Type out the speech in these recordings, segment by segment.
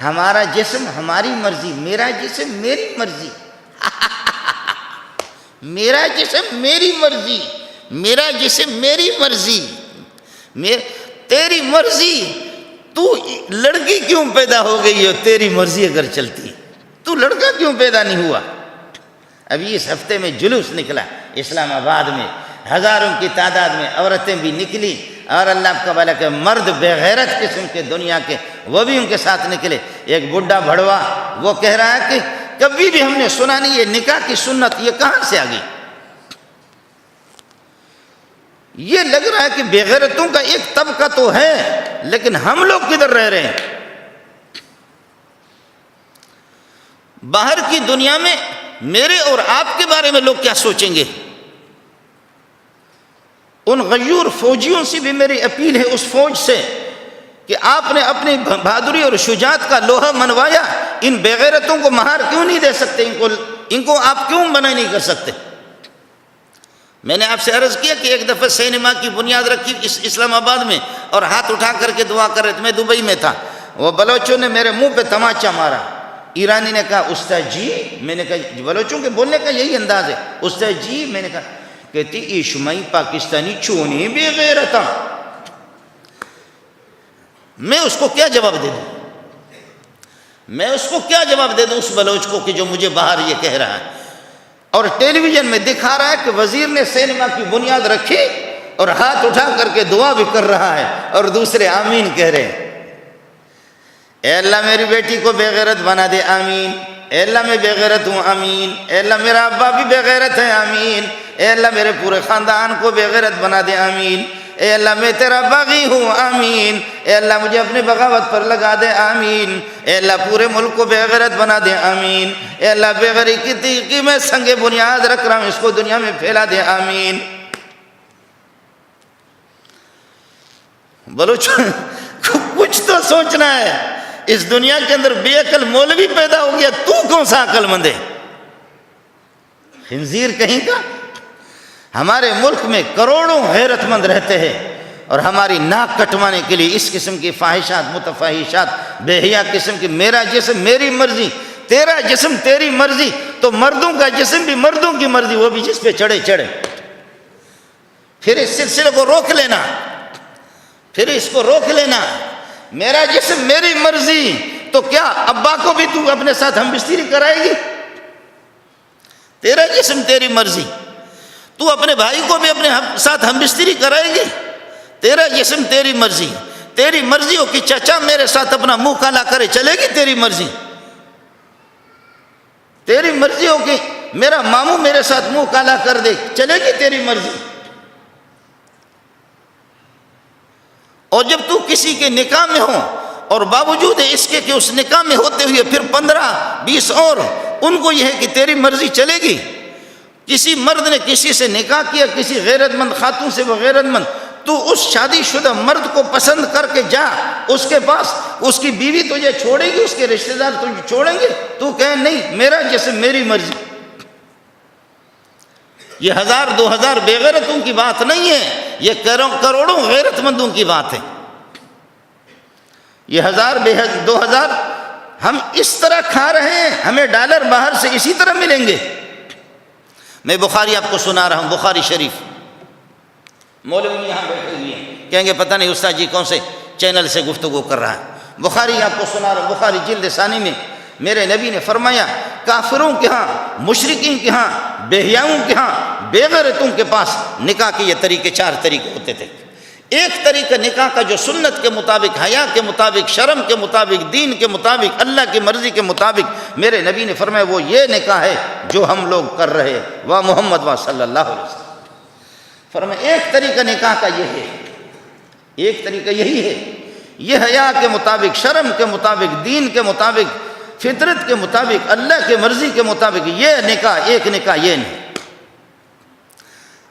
ہمارا جسم ہماری مرضی، میرا جسم میری مرضی میرا جسم میری مرضی، میرا جسم میری مرضی، تیری مرضی۔ تو لڑکی کیوں پیدا ہو گئی ہو؟ تیری مرضی اگر چلتی، تو لڑکا کیوں پیدا نہیں ہوا؟ ابھی اس ہفتے میں جلوس نکلا اسلام آباد میں، ہزاروں کی تعداد میں عورتیں بھی نکلی، اور اللہ کا بھلا کہ مرد بے غیرت قسم کے دنیا کے وہ بھی ان کے ساتھ نکلے۔ ایک بڈھا بھڑوا وہ کہہ رہا ہے کہ کبھی بھی ہم نے سنا نہیں یہ نکاح کی سنت، یہ کہاں سے آ گئی؟ یہ لگ رہا ہے کہ بے غیرتوں کا ایک طبقہ تو ہے، لیکن ہم لوگ کدھر رہ رہے ہیں؟ باہر کی دنیا میں میرے اور آپ کے بارے میں لوگ کیا سوچیں گے؟ ان غیور فوجیوں سے بھی میری اپیل ہے، اس فوج سے، کہ آپ نے اپنی بہادری اور شجاعت کا لوہا منوایا، ان بے غیرتوں کو مہار کیوں نہیں دے سکتے؟ ان کو آپ کیوں منع نہیں کر سکتے؟ میں نے آپ سے عرض کیا کہ ایک دفعہ سینما کی بنیاد رکھی اسلام آباد میں، اور ہاتھ اٹھا کر کے دعا کر رہے تھے، میں دبئی میں تھا، وہ بلوچوں نے میرے منہ پہ تماچا مارا۔ ایرانی نے کہا استاد جی، میں نے کہا بلوچوں کے بولنے کا یہی انداز ہے، استاد جی، میں نے کہا، کہتی ایشمائی پاکستانی چونی بے غیرتا۔ میں اس کو کیا جواب دے دوں؟ میں اس کو کیا جواب دے دوں اس بلوچ کو کہ جو مجھے باہر یہ کہہ رہا ہے، اور ٹیلی ویژن میں دکھا رہا ہے کہ وزیر نے سینما کی بنیاد رکھی اور ہاتھ اٹھا کر کے دعا بھی کر رہا ہے، اور دوسرے آمین کہہ رہے ہیں۔ اے اللہ میری بیٹی کو بے غیرت بنا دے، آمین۔ اے اللہ میں بے غیرت ہوں، آمین۔ اے اللہ میرا ابا بھی بے غیرت ہے، آمین۔ اے اللہ میرے پورے خاندان کو بے غیرت بنا دے، آمین۔ اے اللہ میں تیرا باغی ہوں، آمین۔ اے اللہ مجھے اپنے بغاوت پر لگا دے، آمین۔ اے اللہ پورے ملک کو بے غیرت بنا دے، آمین۔ اے اللہ بے غیرتی کی میں سنگ بنیاد رکھ رہا ہوں، اس کو دنیا میں پھیلا دے، آمین۔ بولو کچھ تو سوچنا ہے۔ اس دنیا کے اندر بے عقل مولوی پیدا ہو گیا، تو کون سا عقل مند ہے؟ خنزیر کہیں کا۔ ہمارے ملک میں کروڑوں غیرت مند رہتے ہیں، اور ہماری ناک کٹوانے کے لیے اس قسم کی فاحشات، متفحشات، بے حیا قسم کی، میرا جسم میری مرضی، تیرا جسم تیری مرضی، تو مردوں کا جسم بھی مردوں کی مرضی، وہ بھی جس پہ چڑھے چڑھے۔ پھر اس سلسلے کو روک لینا، پھر اس کو روک لینا۔ میرا جسم میری مرضی، تو کیا ابا کو بھی تو اپنے ساتھ ہم بستری کرائے گی؟ تیرا جسم تیری مرضی، تو اپنے بھائی کو بھی اپنے ساتھ ہم بستری کرائے گی؟ تیرا جسم تیری مرضی۔ تیری مرضی ہو کہ چچا میرے ساتھ اپنا منہ کالا کرے، چلے گی تیری مرضی؟ تیری مرضی ہو کہ میرا ماموں میرے ساتھ منہ کالا کر دے، چلے گی تیری مرضی؟ اور جب تو کسی کے نکاح میں ہو، اور باوجود اس کے کہ اس نکاح میں ہوتے ہوئے پھر 15-20 اور، ان کو یہ ہے کہ تیری مرضی چلے گی۔ کسی مرد نے کسی سے نکاح کیا، کسی غیرت مند خاتون سے، وہ غیرت مند، تو اس شادی شدہ مرد کو پسند کر کے جا اس کے پاس، اس کی بیوی تجھے چھوڑے گی، اس کے رشتہ دار تجھے چھوڑیں گے؟ تو کہے نہیں، میرا جسم میری مرضی۔ یہ 1000-2000 بے غیرتوں کی بات نہیں ہے، یہ کروڑوں غیرت مندوں کی بات ہے۔ یہ 1000-2000 ہم اس طرح کھا رہے ہیں، ہمیں ڈالر باہر سے اسی طرح ملیں گے۔ میں بخاری آپ کو سنا رہا ہوں، بخاری شریف۔ مولوی یہاں بیٹھے ہوئے ہیں، کہیں گے پتہ نہیں استاد جی کون سے چینل سے گفتگو کر رہا ہے۔ بخاری آپ کو سنا رہا ہوں، بخاری جلد ثانی میں میرے نبی نے فرمایا، کافروں کے ہاں، مشرکین کے ہاں، بے حیاؤں کے ہاں، بے غیرتوں کے پاس نکاح کے یہ طریقے 4 طریقے ہوتے تھے۔ ایک طریقہ نکاح کا جو سنت کے مطابق، حیا کے مطابق، شرم کے مطابق، دین کے مطابق، اللہ کی مرضی کے مطابق، میرے نبی نے فرمایا وہ یہ نکاح ہے جو ہم لوگ کر رہے ہیں، وہ محمد صلی اللہ علیہ وسلم۔ فرمایا ایک طریقہ نکاح کا یہ ہے، ایک طریقہ یہی ہے، یہ حیا کے مطابق، شرم کے مطابق، دین کے مطابق، فطرت کے مطابق، اللہ کی مرضی کے مطابق، یہ نکاح، ایک نکاح یہ نہیں۔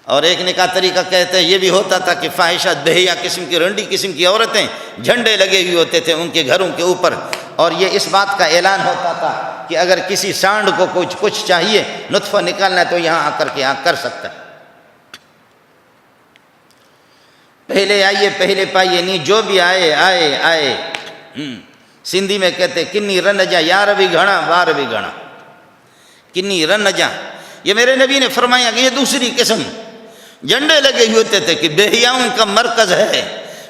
اور ایک نکاح طریقہ کہتے ہیں یہ بھی ہوتا تھا کہ فاحشات، بے حیا قسم کی، رنڈی قسم کی عورتیں، جھنڈے لگے ہوئے ہوتے تھے ان کے گھروں کے اوپر، اور یہ اس بات کا اعلان ہوتا تھا کہ اگر کسی سانڈ کو کچھ چاہیے، نطفہ نکالنا ہے، تو یہاں آ کر کے یہاں کر سکتا ہے۔ پہلے آئیے پہلے پائیے نہیں، جو بھی آئے آئے آئے۔ سندھی میں کہتے کنی رن جا یار بھی گھنا بار بھی گھنا، کنی رن جا. یہ میرے نبی نے فرمایا کہ یہ دوسری قسم. جھنڈے لگے ہوتے تھے کہ بہیاؤں کا مرکز ہے،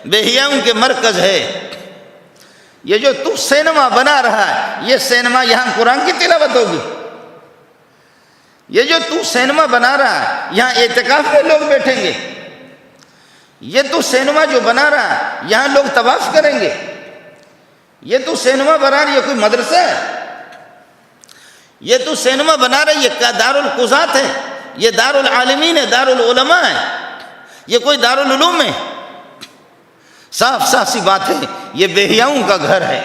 بہیاؤں کے مرکز ہے. یہ جو تو سینما بنا رہا ہے، یہ سینما یہاں قرآن کی تلاوت ہوگی. یہ جو تو سینما بنا رہا ہے یہاں اعتکاف میں لوگ بیٹھیں گے. یہ تو سینما جو بنا رہا ہے یہاں لوگ طواف کریں گے. یہ تو سینما بنا رہا ہے، یہ کوئی مدرسہ ہے؟ یہ تو سینما بنا رہا ہے، یہ دار القضات ہے، یہ دار العالمین ہے، دار العلماء ہے، یہ کوئی دار العلوم ہے؟ صاف صاف سی بات ہے، یہ بہیاؤں کا گھر ہے.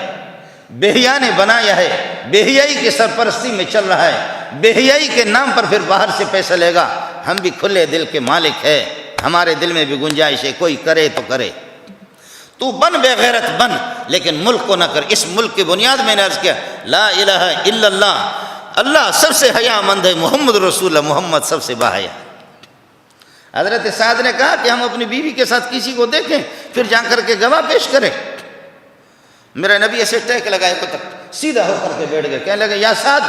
بہیا نے بنایا ہے، بہیائی کی سرپرستی میں چل رہا ہے، بہیائی کے نام پر پھر باہر سے پیسہ لے گا. ہم بھی کھلے دل کے مالک ہے، ہمارے دل میں بھی گنجائش ہے، کوئی کرے تو کرے. تو بن بے غیرت بن، لیکن ملک کو نہ کر. اس ملک کی بنیاد میں نے عرض کیا لا الہ الا اللہ، اللہ سب سے حیا مند ہے، محمد رسول اللہ، محمد سب سے باحیا. حضرت سعد نے کہا کہ ہم اپنی بیوی کے ساتھ کسی کو دیکھیں پھر جا کر کے گواہ پیش کریں. میرا نبی ایسے ٹیک لگائے کو تک سیدھا ہو کر کے بیٹھ گئے. کہنے لگے یا سعد،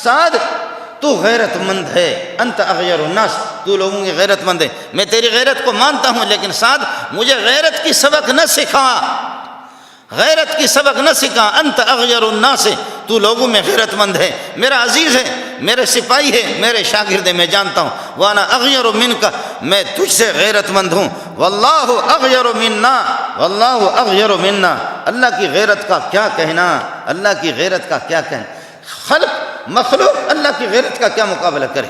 سعد تو غیرت مند ہے، انت اغیر الناس، تو لوگوں کی غیرت مند ہے. میں تیری غیرت کو مانتا ہوں، لیکن سعد مجھے غیرت کی سبق نہ سکھا، غیرت کی سبق نہ سکھا. انت اغیر الناس، تو لوگوں میں غیرت مند ہے، میرا عزیز ہے، میرے سپاہی ہے، میرے شاگرد ہے، میں جانتا ہوں. وانا اغیر منک، میں تجھ سے غیرت مند ہوں. واللہ اغیر منا، واللہ اغیر منا. اللہ کی غیرت کا کیا کہنا، اللہ کی غیرت کا کیا کہنا. خلق مخلوق اللہ کی غیرت کا کیا مقابلہ کرے.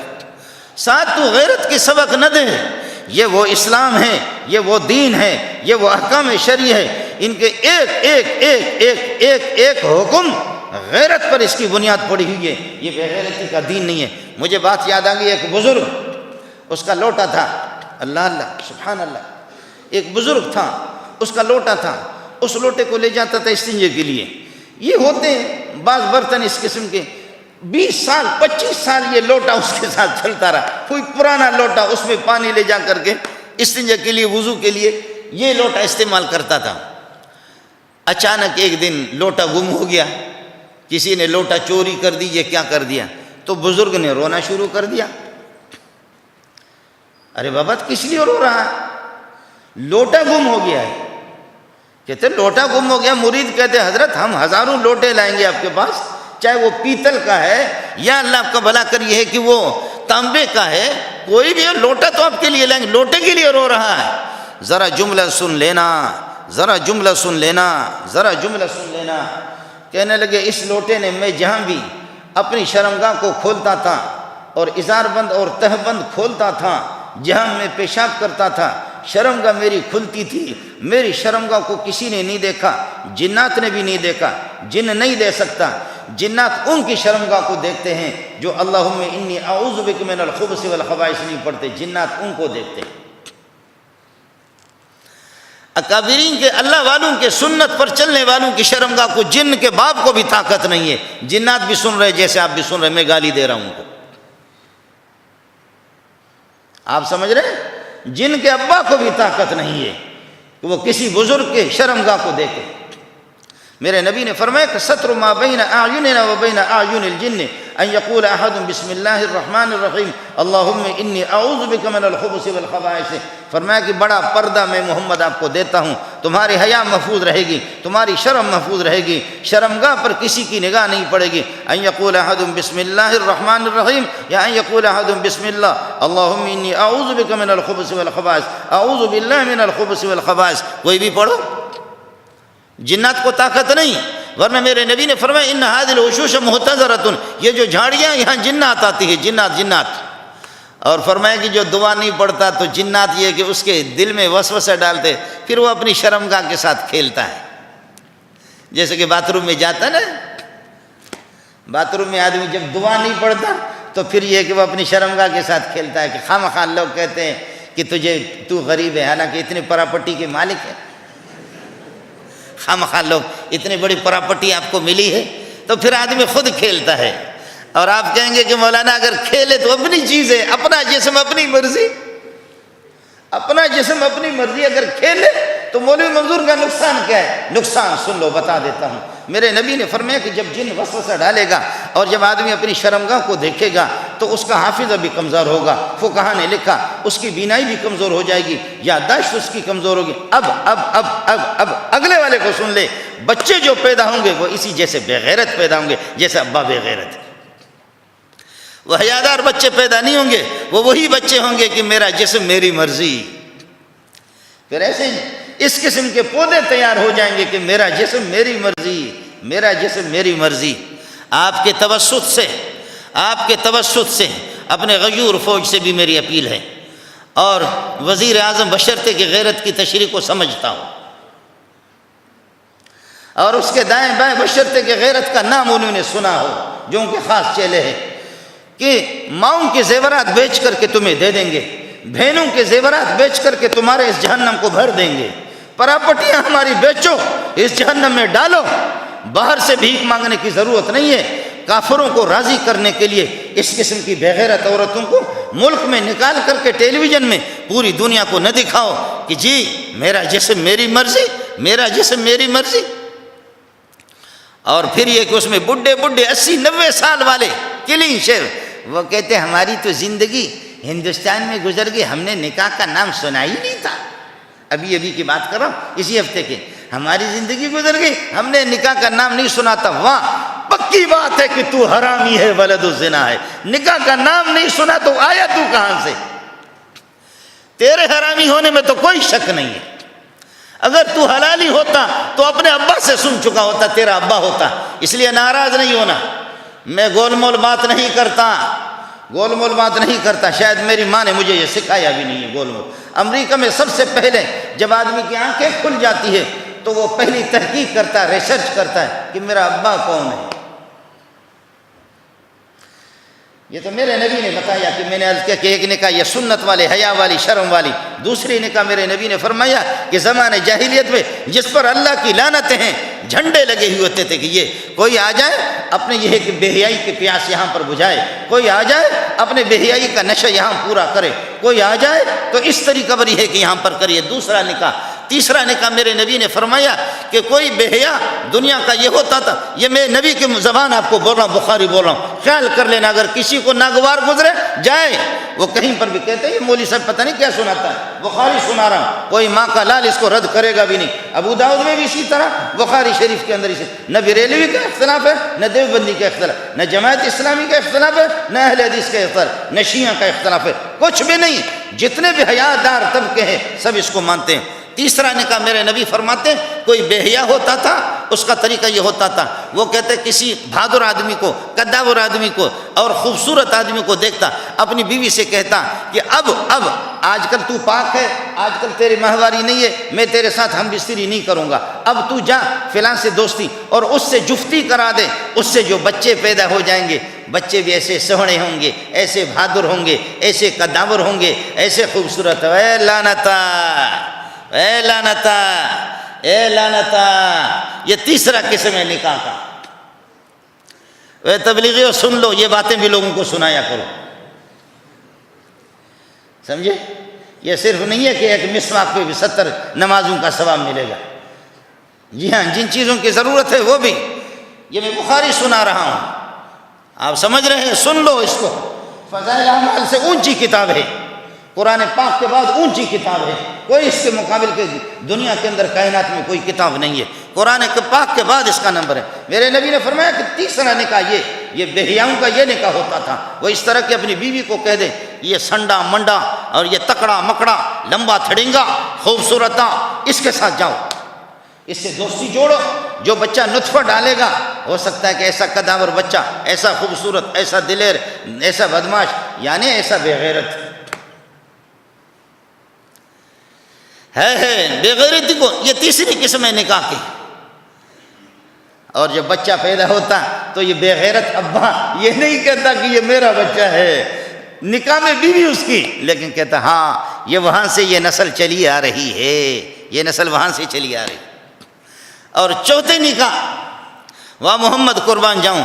ساتھ تو غیرت کی سبق نہ دے. یہ وہ اسلام ہے، یہ وہ دین ہے، یہ وہ احکام شرعی ہے. ان کے ایک ایک ایک ایک ایک ایک حکم غیرت پر اس کی بنیاد پڑی ہوئی ہے. یہ بے غیرتی کا دین نہیں ہے. مجھے بات یاد آ گئی، ایک بزرگ، اس کا لوٹا تھا، اللہ اللہ سبحان اللہ، ایک بزرگ تھا، اس کا لوٹا تھا، اس لوٹے کو لے جاتا تھا استنجے کے لیے. یہ ہوتے ہیں بعض برتن اس قسم کے، 20 سال 25 سال یہ لوٹا اس کے ساتھ چلتا رہا. کوئی پرانا لوٹا، اس میں پانی لے جا کر کے استنجا کے لیے، وضو کے لیے یہ لوٹا استعمال کرتا تھا. اچانک ایک دن لوٹا گم ہو گیا، کسی نے لوٹا چوری کر دی. یہ کیا کر دیا؟ تو بزرگ نے رونا شروع کر دیا. ارے بابا کس لیے رو رہا ہے؟ لوٹا گم ہو گیا ہے. کہتے لوٹا گم ہو گیا. مرید کہتے حضرت ہم ہزاروں لوٹے لائیں گے آپ کے پاس، چاہے وہ پیتل کا ہے یا اللہ آپ کا بھلا کر یہ ہے کہ وہ تانبے کا ہے، کوئی بھی لوٹا تو آپ کے لیے لائیں گے. لوٹے کے لیے رو رہا ہے. ذرا جملہ سن لینا، ذرا جملہ سن لینا، ذرا جملہ سن لینا. کہنے لگے اس لوٹے نے، میں جہاں بھی اپنی شرمگاہ کو کھولتا تھا اور ازار بند اور تہ بند کھولتا تھا، جہاں میں پیشاب کرتا تھا شرمگاہ میری کھلتی تھی. میری شرمگاہ کو کسی نے نہیں دیکھا، جنات نے بھی نہیں دیکھا. جن نہیں دے سکتا، جنات ان کی شرمگاہ کو دیکھتے ہیں جو اللہم انی اعوذ بک من الخبث والخبائث نہیں پڑھتے. جنات ان کو دیکھتے ہیں. اکابرین کے، اللہ والوں کے، سنت پر چلنے والوں کی شرمگاہ کو جن کے باپ کو بھی طاقت نہیں ہے. جنات بھی سن رہے جیسے آپ بھی سن رہے، میں گالی دے رہا ہوں ان کو. آپ سمجھ رہے ہیں؟ جن کے ابا کو بھی طاقت نہیں ہے کہ وہ کسی بزرگ کے شرمگاہ کو دیکھے. میرے نبی نے فرمایا کہ ستر ما بین اعیننا و بین اعین الجن ان یقول احد بسم اللہ الرحمن الرحیم اللہم انی اعوذ بک من الخبث والخبائث. فرمایا کہ بڑا پردہ میں محمد آپ کو دیتا ہوں، تمہاری حیا محفوظ رہے گی، تمہاری شرم محفوظ رہے گی، شرمگاہ پر کسی کی نگاہ نہیں پڑے گی. ان یقول احد بسم اللہ الرحمن الرحیم یا ان یقول احد بسم اللہ اللہم انی اعوذ بک من الخبث والخبائث، اعوذ باللہ من الخبث والخبائث. کوئی بھی پڑھو. جنات کو طاقت نہیں، ورنہ میرے نبی نے فرمایا ان هذه الوشوش محتضرۃ، یہ جو جھاڑیاں یہاں جنات آتی ہے، جنات جنات. اور فرمایا کہ جو دعا نہیں پڑھتا تو جنات یہ کہ اس کے دل میں وسوسہ ڈالتے، پھر وہ اپنی شرمگاہ کے ساتھ کھیلتا ہے. جیسے کہ باتھ روم میں جاتا نا، باتھ روم میں آدمی جب دعا نہیں پڑھتا تو پھر یہ کہ وہ اپنی شرمگاہ کے ساتھ کھیلتا ہے. کہ خواہ لوگ کہتے ہیں کہ تو غریب ہے، حالانکہ اتنی پراپرٹی کے مالک ہے. خواہ لوگ اتنی بڑی پراپرٹی آپ کو ملی ہے تو پھر آدمی خود کھیلتا ہے. اور آپ کہیں گے کہ مولانا اگر کھیلے تو اپنی چیز ہے، اپنا جسم اپنی مرضی، اپنا جسم اپنی مرضی اگر کھیلے تو مولوی منظور کا نقصان کیا ہے؟ نقصان سن لو، بتا دیتا ہوں. میرے نبی نے فرمایا کہ جب جن وسوسہ ڈالے گا اور جب آدمی اپنی شرمگاہ کو دیکھے گا تو اس کا حافظہ بھی کمزور ہوگا. فقہا نے لکھا اس کی بینائی بھی کمزور ہو جائے گی, یادداشت اس کی کمزور ہوگی. اب اگلے والے کو سن لے, بچے جو پیدا ہوں گے وہ اسی جیسے بے غیرت پیدا ہوں گے جیسے ابا بے غیرت ہے. وہ حیادار بچے پیدا نہیں ہوں گے, وہ وہی بچے ہوں گے کہ میرا جسم میری مرضی. پھر ایسے اس قسم کے پودے تیار ہو جائیں گے کہ میرا جسم میری مرضی, میرا جسم میری مرضی. آپ کے توسط سے اپنے غیور فوج سے بھی میری اپیل ہے, اور وزیر اعظم بشرطے کہ غیرت کی تشریح کو سمجھتا ہو, اور اس کے دائیں بائیں بشرطے کہ غیرت کا نام انہوں نے سنا ہو, جو ان کے خاص چیلے ہیں, کہ ماؤں کے زیورات بیچ کر کے تمہیں دے دیں گے, بہنوں کے زیورات بیچ کر کے تمہارے اس جہنم کو بھر دیں گے, پراپرٹیاں ہماری بیچو, اس جہنم میں ڈالو, باہر سے بھیک مانگنے کی ضرورت نہیں ہے. کافروں کو راضی کرنے کے لیے اس قسم کی بے غیرت عورتوں کو ملک میں نکال کر کے ٹیلی ویژن میں پوری دنیا کو نہ دکھاؤ کہ جی میرا جسم میری مرضی, میرا جسم میری مرضی. اور پھر یہ کہ اس میں بڈھے 80-90 سال والے کلین شیر, وہ کہتے ہماری تو زندگی ہندوستان میں گزر گئی, ہم نے نکاح کا نام سنا ہی نہیں تھا. ابھی کی بات کر رہا ہوں, اسی ہفتے کے, ہماری زندگی گزر گئی, ہم نے نکاح کا نام نہیں سنا تھا. واہ, پکی بات ہے کہ تو حرامی ہے, ولد الزنا ہے. نکاح کا نام نہیں سنا تو آیا تو کہاں سے؟ تیرے حرامی ہونے میں تو کوئی شک نہیں ہے. اگر تو حلالی ہوتا تو اپنے ابا سے سن چکا ہوتا, تیرا ابا ہوتا. اس لیے ناراض نہیں ہونا, میں گول مول بات نہیں کرتا, شاید میری ماں نے مجھے یہ سکھایا بھی نہیں ہے گول مول. امریکہ میں سب سے پہلے جب آدمی کی آنکھیں کھل جاتی ہے تو وہ پہلی تحقیق کرتا ہے, ریسرچ کرتا ہے کہ میرا ابا کون ہے. یہ تو میرے نبی نے بتایا کہ میں نے عرض کیا کہ ایک نکاح یہ سنت والے, حیا والی, شرم والی. دوسری نکاح میرے نبی نے فرمایا کہ زمانے جاہلیت میں جس پر اللہ کی لعنتیں ہیں, جھنڈے لگے ہوئے ہوتے تھے کہ یہ کوئی آ جائے اپنے یہ کہ بے حیائی کے پیاس یہاں پر بجھائے, کوئی آ جائے اپنے بے حیائی کا نشہ یہاں پورا کرے, کوئی آ جائے تو اس طریقہ بری ہے کہ یہاں پر کریے. دوسرا نکاح. تیسرا نکاح میرے نبی نے فرمایا کہ کوئی بے حیا دنیا کا یہ ہوتا تھا, یہ میں نبی کی زبان آپ کو بول رہا ہوں, بخاری بول رہا ہوں, خیال کر لینا. اگر کسی کو ناگوار گزرے جائے, وہ کہیں پر بھی کہتے ہیں یہ مولوی صاحب پتہ نہیں کیا سناتا ہے, بخاری سنا رہا ہوں, کوئی ماں کا لال اس کو رد کرے گا بھی نہیں. ابو داؤد میں بھی اسی طرح, بخاری شریف کے اندر اسی, نہ بریلوی کا اختلاف ہے, نہ دیوبندی کا اختلاف, نہ جماعت اسلامی کا اختلاف ہے, نہ اہل حدیث کا اختلاف, نہ شیعہ کا اختلاف ہے, کچھ بھی نہیں. جتنے بھی حیادار طبقے ہیں سب اس کو مانتے ہیں. تیسرا نکاح میرے نبی فرماتے ہیں کوئی بے حیا ہوتا تھا, اس کا طریقہ یہ ہوتا تھا, وہ کہتے کسی بہادر آدمی کو, قداور آدمی کو اور خوبصورت آدمی کو دیکھتا, اپنی بیوی سے کہتا کہ اب آج کل تو پاک ہے, آج کل تیری ماہواری نہیں ہے, میں تیرے ساتھ ہم بستری نہیں کروں گا, اب تو جا فلاں سے دوستی اور اس سے جفتی کرا دے, اس سے جو بچے پیدا ہو جائیں گے بچے بھی ایسے سہنے ہوں گے, ایسے بہادر ہوں گے, ایسے قداور ہوں گے, ایسے خوبصورت. اے لعنتا, اے لعنتا, اے لعنتا. یہ تیسرا قسم ہے نکاح کا. اے تبلیغیوں سن لو, یہ باتیں بھی لوگوں کو سنایا کرو, سمجھے؟ یہ صرف نہیں ہے کہ ایک مسواک پہ بھی 70 نمازوں کا ثواب ملے گا. جی ہاں, جن چیزوں کی ضرورت ہے وہ بھی, یہ میں بخاری سنا رہا ہوں, آپ سمجھ رہے ہیں, سن لو اس کو. فضائل اعمال سے اونچی کتاب ہے, قرآن پاک کے بعد اونچی کتاب ہے, کوئی اس کے مقابل کے دنیا کے اندر کائنات میں کوئی کتاب نہیں ہے, قرآن پاک کے بعد اس کا نمبر ہے. میرے نبی نے فرمایا کہ تیسرا نکاح یہ بے حیاؤں کا یہ نکاح ہوتا تھا, وہ اس طرح کہ اپنی بیوی کو کہہ دے یہ سنڈا منڈا اور یہ تکڑا مکڑا لمبا تھڑنگا خوبصورتا, اس کے ساتھ جاؤ, اس سے دوستی جوڑو, جو بچہ نطفہ ڈالے گا ہو سکتا ہے کہ ایسا قداور بچہ, ایسا خوبصورت, ایسا دلیر, ایسا بدماش, یعنی ایسا بے غیرت ہے بے غیرتی کو. یہ تیسری قسم ہے نکاح کی. اور جب بچہ پیدا ہوتا تو یہ بے غیرت ابا یہ نہیں کہتا کہ یہ میرا بچہ ہے, نکاح میں بیوی اس کی, لیکن کہتا ہاں یہ وہاں سے یہ نسل چلی آ رہی ہے, یہ نسل وہاں سے چلی آ رہی. اور چوتھے نکاح, واہ محمد قربان جاؤں,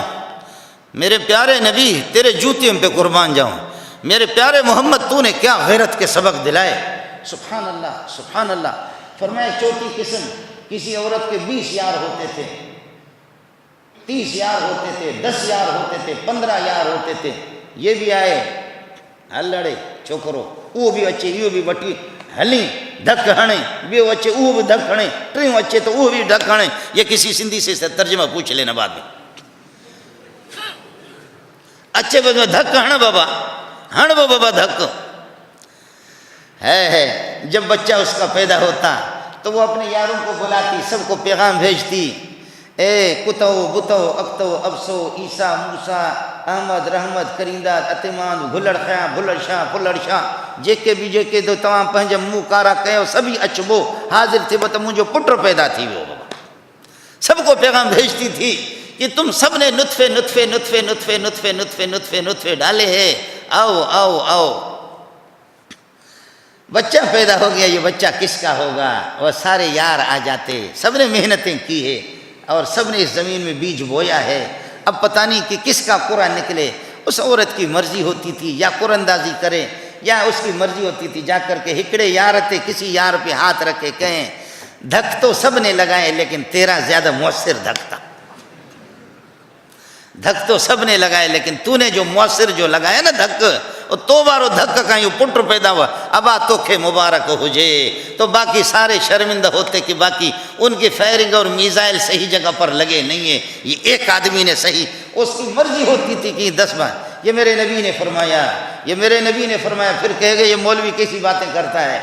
میرے پیارے نبی تیرے جوتیوں پہ قربان جاؤں, میرے پیارے محمد تو نے کیا غیرت کے سبق دلائے. سبحان اللہ, سبحان اللہ. فرمایا چوتھی قسم, کسی عورت کے 20 یار ہوتے تھے, 30 یار ہوتے تھے، 10 یار ہوتے تھے، 15 یار ہوتے تھے. یہ بھی آئے ہلڑے چھوکرو، وہ بھی اچھے، یہ بھی وٹی ہلی دھک ہنے، بیو اچھے وہ بھی دھک ہنے، ٹریوں اچھے تو وہ بھی دھک ہنے. یہ کسی سندھی سے ترجمہ پوچھ لینا بعد میں. اچھے بس دھک ہن بابا، ہن وہ بابا دھک ہے. جب بچہ اس کا پیدا ہوتا تو وہ اپنے یاروں کو بلاتی، سب کو پیغام بھیجتی، اے کتو بتو اکتو ابسو عیسیٰ موسیٰ احمد رحمت کرینداد اتمان گھلڑ خیاں بھلڑ شاہ جیکے بھی جیکے تو تمام پنج منہ کارا کہو سبھی اچبو حاضر تھے بت مجھے پٹر پیدا تھی وہ بابا. سب کو پیغام بھیجتی تھی کہ تم سب نے نطفے نطفے نطفے نطفے نطفے نطفے نطفے نطفے ڈالے ہیں، آؤ آؤ آؤ. بچہ پیدا ہو گیا، یہ بچہ کس کا ہوگا؟ اور سارے یار آ جاتے، سب نے محنتیں کی ہے اور سب نے اس زمین میں بیج بویا ہے. اب پتہ نہیں کہ کس کا قرآن نکلے. اس عورت کی مرضی ہوتی تھی یا قرآن اندازی کرے، یا اس کی مرضی ہوتی تھی جا کر کے ہکڑے یارتے کسی یار پہ ہاتھ رکھے کہیں دھک تو سب نے لگائے لیکن تیرا زیادہ مؤثر دھک تھا. دھک تو سب نے لگائے لیکن تو نے جو مؤثر جو لگایا نا دھک، تو بارو دھک کہیں پٹر پیدا ہوا. ابا توکھے مبارک ہو جے. تو باقی سارے شرمندہ ہوتے کہ باقی ان کی فائرنگ اور میزائل صحیح جگہ پر لگے نہیں ہیں، یہ ایک آدمی نے صحیح. اس کی مرضی ہوتی تھی کہ 10 بار یہ میرے نبی نے فرمایا، یہ میرے نبی نے فرمایا. پھر کہے گا یہ مولوی کیسی باتیں کرتا ہے.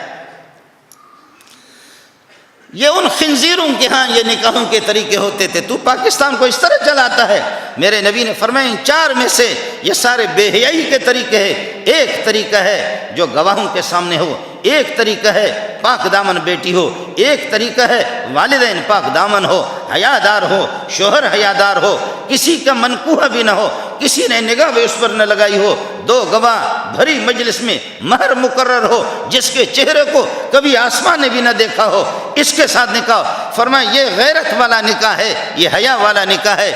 یہ ان خنزیروں کے ہاں یہ نکاحوں کے طریقے ہوتے تھے، تو پاکستان کو اس طرح چلاتا ہے. میرے نبی نے فرمایا ان 4 میں سے یہ سارے بے حیائی کے طریقے ہیں. ایک طریقہ ہے جو گواہوں کے سامنے ہو، ایک طریقہ ہے پاک دامن بیٹی ہو، ایک طریقہ ہے والدین پاک دامن ہو، حیادار ہو، شوہر حیادار ہو، کسی کا منکوہ بھی نہ ہو، کسی نے نگاہ بھی اس پر نہ لگائی ہو، 2 گواہ بھری مجلس میں مہر مقرر ہو، جس کے چہرے کو کبھی آسمان نے بھی نہ دیکھا ہو، اس کے ساتھ نکاح. فرمایا یہ غیرت والا نکاح ہے، یہ حیا والا نکاح ہے،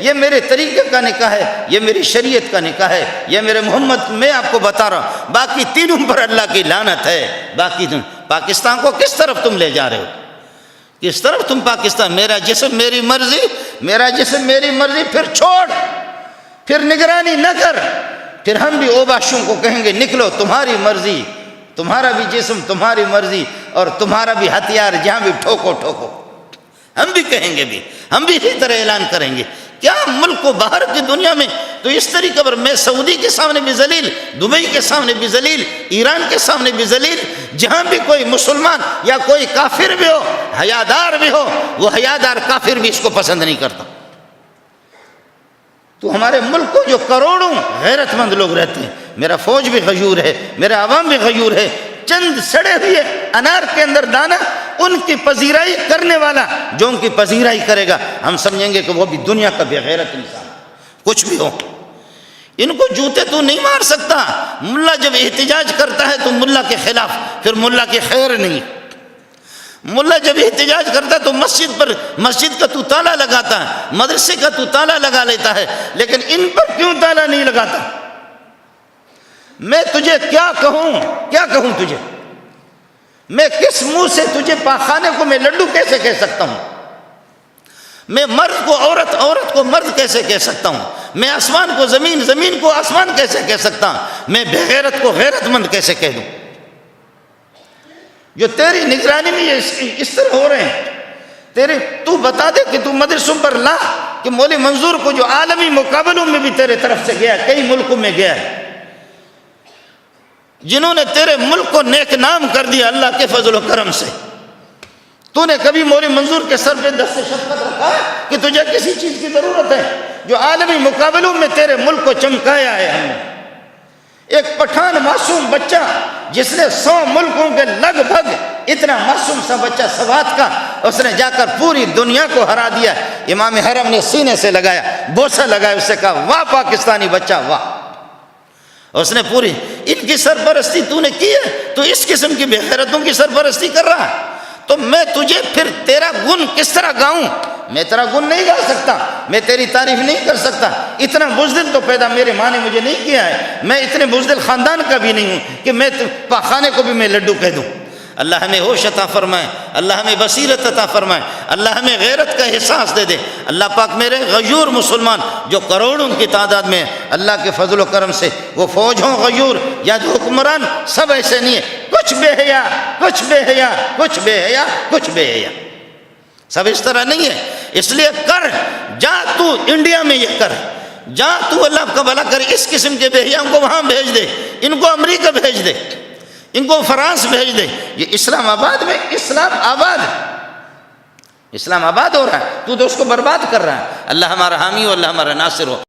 یہ میرے طریقے کا نکاح ہے، یہ میری شریعت کا نکاح ہے، یہ میرے محمد میں آپ کو بتا رہا ہوں. باقی تینوں پر اللہ کی لعنت ہے. باقی پاکستان کو کس طرف تم لے جا رہے ہو؟ کس طرف تم پاکستان؟ میرا جسم میری مرضی، میرا جسم میری مرضی. پھر چھوڑ، پھر نگرانی نہ کر. پھر ہم بھی اوباشوں کو کہیں گے نکلو، تمہاری مرضی، تمہارا بھی جسم تمہاری مرضی اور تمہارا بھی ہتھیار، جہاں بھی ٹھوکو ٹھوکو. ہم بھی کہیں گے، بھی ہم بھی اسی طرح اعلان کریں گے. کیا ملک کو باہر کی دنیا میں تو اس طریقے پر میں سعودی کے سامنے بھی ذلیل، دبئی کے سامنے بھی ذلیل، ایران کے سامنے بھی ذلیل. جہاں بھی کوئی مسلمان یا کوئی کافر بھی ہو، حیادار بھی ہو، وہ حیادار کافر بھی اس کو پسند نہیں کرتا. تو ہمارے ملک کو جو کروڑوں غیرت مند لوگ رہتے ہیں، میرا فوج بھی غیور ہے، میرا عوام بھی غیور ہے. چند سڑے ہوئے انار کے اندر دانا، ان کی پذیرائی کرنے والا جو ان کی پذیرائی کرے گا، ہم سمجھیں گے کہ وہ بھی دنیا کا بے غیرت انسان. کچھ بھی ہو، ان کو جوتے تو نہیں مار سکتا. ملا جب احتجاج کرتا ہے تو ملا کے خلاف، پھر ملا کی خیر نہیں. ملا جب احتجاج کرتا ہے تو مسجد کا تو تالا لگاتا ہے، مدرسے کا تو تالا لگا لیتا ہے، لیکن ان پر کیوں تالا نہیں لگاتا؟ میں تجھے کیا کہوں تجھے؟ میں کس منہ سے تجھے پاخانے کو میں لڈو کیسے کہہ سکتا ہوں؟ میں مرد کو عورت، عورت کو مرد کیسے کہہ سکتا ہوں؟ میں آسمان کو زمین، زمین کو آسمان کیسے کہہ سکتا ہوں؟ میں بے غیرت کو غیرت مند کیسے کہہ دوں؟ جو تیری نگرانی میں یہ اس طرح ہو رہے ہیں، تو بتا دے کہ تو مدرسوں پر لا کہ مولوی منظور کو جو عالمی مقابلوں میں بھی تیرے طرف سے گیا، کئی ملکوں میں گیا ہے، جنہوں نے تیرے ملک کو نیک نام کر دیا اللہ کے فضل و کرم سے. تو نے کبھی مولوی منظور کے سر پہ دست شفقت رکھا ہے کہ تجھے کسی چیز کی ضرورت ہے؟ جو عالمی مقابلوں میں تیرے ملک کو چمکایا ہے ہم نے. ایک پٹھان معصوم بچہ جس نے 100 ملکوں کے لگ بھگ، اتنا معصوم سا بچہ سوات کا، اس نے جا کر پوری دنیا کو ہرا دیا. امام حرم نے سینے سے لگایا، بوسہ لگایا، اس سے کہا واہ پاکستانی بچہ واہ. اس نے پوری ان کی سرپرستی تو نے کی ہے، تو اس قسم کی بے غیرتوں کی سرپرستی کر رہا ہے. تو میں تجھے پھر تیرا گن کس طرح گاؤں؟ میں تیرا گن نہیں گا سکتا، میں تیری تعریف نہیں کر سکتا. اتنا بزدل تو پیدا میرے ماں نے مجھے نہیں کیا ہے. میں اتنے بزدل خاندان کا بھی نہیں ہوں کہ میں پاخانے کو بھی میں لڈو کہہ دوں. اللہ ہمیں ہوش عطا فرمائے، اللہ ہمیں بصیرت عطا فرمائے، اللہ ہمیں غیرت کا احساس دے دے۔ اللہ پاک میرے غیور مسلمان جو کروڑوں کی تعداد میں ہیں، اللہ کے فضل و کرم سے وہ فوج ہوں غیور یا جو حکمران، سب ایسے نہیں ہے، کچھ بے حیا، کچھ بے حیا، کچھ بے حیا، کچھ بے حیا، سب اس طرح نہیں ہے۔ اس لیے کر، جا تو انڈیا میں یہ کر، جا تو اللہ کا بھلا کر، اس قسم کے بے حیاؤں کو وہاں بھیج دے، ان کو امریکہ بھیج دے، ان کو فرانس بھیج دے۔ یہ اسلام آباد میں اسلام آباد، اسلام آباد ہو رہا ہے، تو اس کو برباد کر رہا ہے۔ اللہ ہمارا حامی ہو، اللہ ہمارا ناصر ہو۔